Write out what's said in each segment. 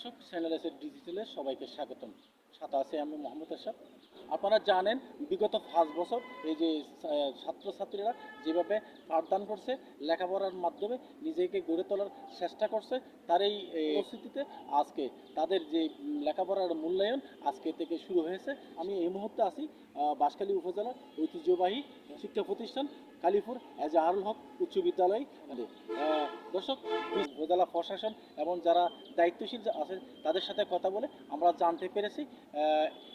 দর্শক, channel S ডিজিটালে সবাইকে স্বাগতম। সাথে আছে আমি মোহাম্মদ আশরাফ। আপনারা জানেন বিগত 5 বছর এই যে ছাত্রছাত্রীরা যেভাবে পাঠদান করছে, লেখাপড়ার মাধ্যমে নিজেকে গড়ে তোলার চেষ্টা করছে, তার এই পরিস্থিতিতে আজকে তাদের যে লেখাপড়ার মূল্যায়ন আজকে থেকে শুরু হয়েছে। আমি এই মুহূর্তে আছি বাঁশখালী উপজেলার ঐতিহ্যবাহী শিক্ষা প্রতিষ্ঠান কালীপুর এজাহারুল হক উচ্চ বিদ্যালয়। দর্শক, উপজেলা প্রশাসন এবং যারা দায়িত্বশীল আছেন তাদের সাথে কথা বলে আমরা জানতে পেরেছি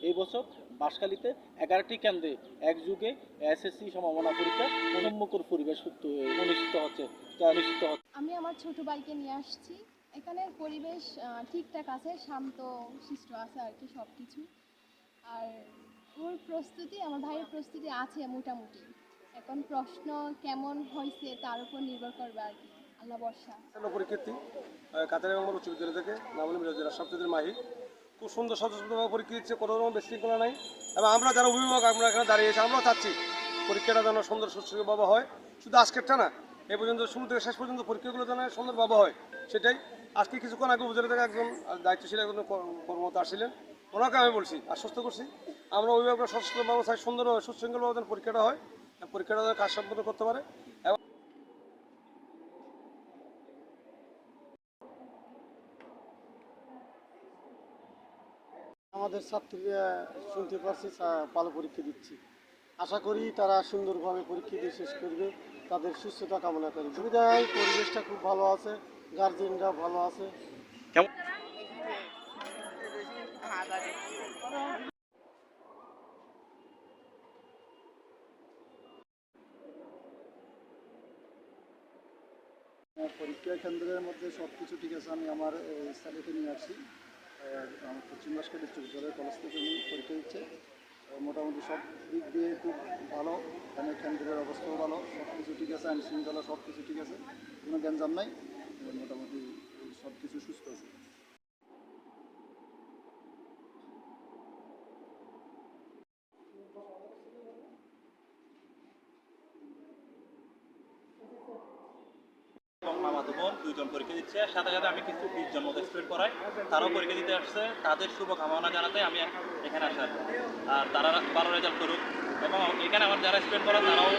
এই বছর বাঁশখালীতে 11টি কেন্দ্রে একযুগে এসএসসি সম্ভাবনা পরীক্ষা উন্মুক্ত পরিবেশ অনুষ্ঠিত হচ্ছে। আমি আমার ছোট ভাইকে নিয়ে আসছি। এখানের পরিবেশ ঠিকঠাক আছে, শান্ত শিষ্ট আছে আর কি সব কিছু। আর ওর প্রস্তুতি, আমার ভাইয়ের প্রস্তুতি আছে মোটামুটি। এখন প্রশ্ন কেমন হয়েছে তার উপর নির্ভর করবে আর কি, আল্লাহ ভরসা। পরীক্ষার্থী কাতারগাঁও উচ্চ বিদ্যালয় থেকে নামুল মিরাজের সপ্তমের মাহি খুব সুন্দর স্বতঃস্ফূর্তভাবে পরীক্ষা দিচ্ছে, কোনো রকম বিশৃঙ্খলা নাই। এবং আমরা যারা অভিভাবক আমরা এখানে দাঁড়িয়েছি, আমরাও চাচ্ছি পরীক্ষাটা যেন সুন্দর সুশৃঙ্খলভাবে হয়। শুধু আজকেরটা না, এই পর্যন্ত শুরু থেকে শেষ পর্যন্ত পরীক্ষাগুলো যেন সুন্দরভাবে হয়, সেটাই। আজকে কিছুক্ষণ আগে উপজেলা থেকে একজন দায়িত্বশীল একজন কর্মকর্তা আসছিলেন, ওনাকে আমি বলছি, আশ্বস্ত করছি আমরা অভিভাবকরা সচেতনভাবে চাই সুন্দরভাবে সুশৃঙ্খলভাবে যেন পরীক্ষাটা হয়, পরীক্ষাটা যেন কাজ সম্পন্ন করতে পারে। আমাদের ছাত্রীরা শুনতে পাচ্ছি ভালো পরীক্ষা দিচ্ছি। আশা করি তারা সুন্দরভাবে পরীক্ষা দিয়ে শেষ করবে, তাদের সুস্থতা কামনা করি। সুবিধায় পরিবেশটা খুব ভালো আছে, গার্জেনরা ভালো আছে। পরীক্ষা কেন্দ্রের মধ্যে সব কিছু ঠিক আছে। আমি আমার ছেলেকে নিয়ে আসছি, আমার পশ্চিম বাঁশখালী বিশ্ববিদ্যালয়ের কলেজ থেকে উনি পরীক্ষা দিচ্ছে। মোটামুটি সব দিক দিয়ে খুব ভালো, এখানে কেন্দ্রের অবস্থাও ভালো, সব কিছু ঠিক আছে, আইন শৃঙ্খলা সব কিছু ঠিক আছে, কোনো গ্যাঞ্জাম নাই, মোটামুটি সব কিছু সুস্থ আছে। এবং মামাতো বোন দুজন পরীক্ষা দিচ্ছে, সাথে সাথে আমি কিছু 20 জন মতো স্টুডেন্ট পড়াই, তারাও পরীক্ষা দিতে আসছে। তাদের শুভকামনা জানাতে আমি এখানে আসার, আর তারা ভালো রেজাল্ট করুক। এবং এখানে আমার যারা স্টুডেন্ট পড়া তারাও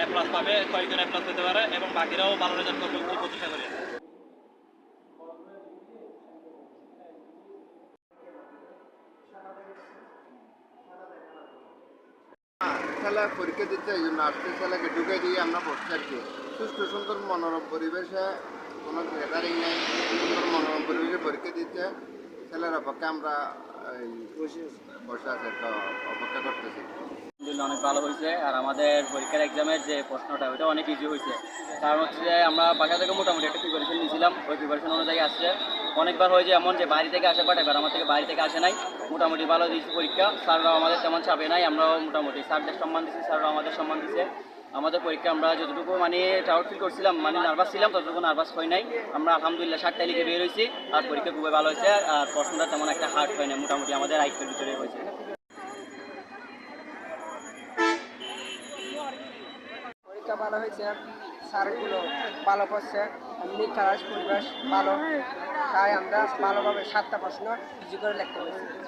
এ প্লাস পাবে, কয়েকজন এ প্লাস পেতে পারে এবং বাকিরাও ভালো রেজাল্ট করবে এই প্রতিষ্ঠা করি। ছেলে পরীক্ষা দিতে এই জন্য আসছে, ছেলেকে ঢুকে দিয়ে আমরা বসছি আর কি। সুস্থ সুন্দর মনোরম পরিবেশে, কোনো গ্যাদারিং নেই, সুন্দর মনোরম পরিবেশে পরীক্ষা দিতে ছেলের অপেক্ষা আমরা বসে আছে, তো অপেক্ষা করতেছি। অনেক ভালো হয়েছে। আর আমাদের পরীক্ষার এক্সামের যে প্রশ্নটা ওইটা অনেক ইজি হয়েছে, কারণ হচ্ছে যে আমরা বাসা থেকে মোটামুটি একটা প্রিপারেশন নিয়েছিলাম, ওই প্রিপারেশন অনুযায়ী আসছে। অনেকবার হয়েছে এমন যে বাড়ি থেকে আসে, বাট এবার আমার থেকে বাড়ি থেকে আসে নাই, মোটামুটি ভালো দিয়েছি পরীক্ষা। স্যাররাও আমাদের তেমন চাপে নাই, আমরাও মোটামুটি স্যারদের সম্মান দিচ্ছি, স্যাররাও আমাদের সম্মান দিচ্ছে। আমাদের পরীক্ষা আমরা যতটুকু মানে ডাউট ফিল করছিলাম, মানে নার্ভাস ছিলাম, ততটুকু নার্ভাস হয় নাই। আমরা আলহামদুলিল্লাহ 7টায় লিখে বের হয়েছি, আর পরীক্ষা খুবই ভালো হয়েছে। আর প্রশ্নটা তেমন একটা হার্ড হয় না, মোটামুটি আমাদের আয়ত্তের ভিতরে হয়েছে। পরীক্ষা ভালো হয়েছে, স্যারগুলো ভালো করছে, এমনি ক্লাস পরিবেশ ভালো, তাই আমরা ভালোভাবে 7টা প্রশ্ন ইজি করে লিখতে পেরেছি।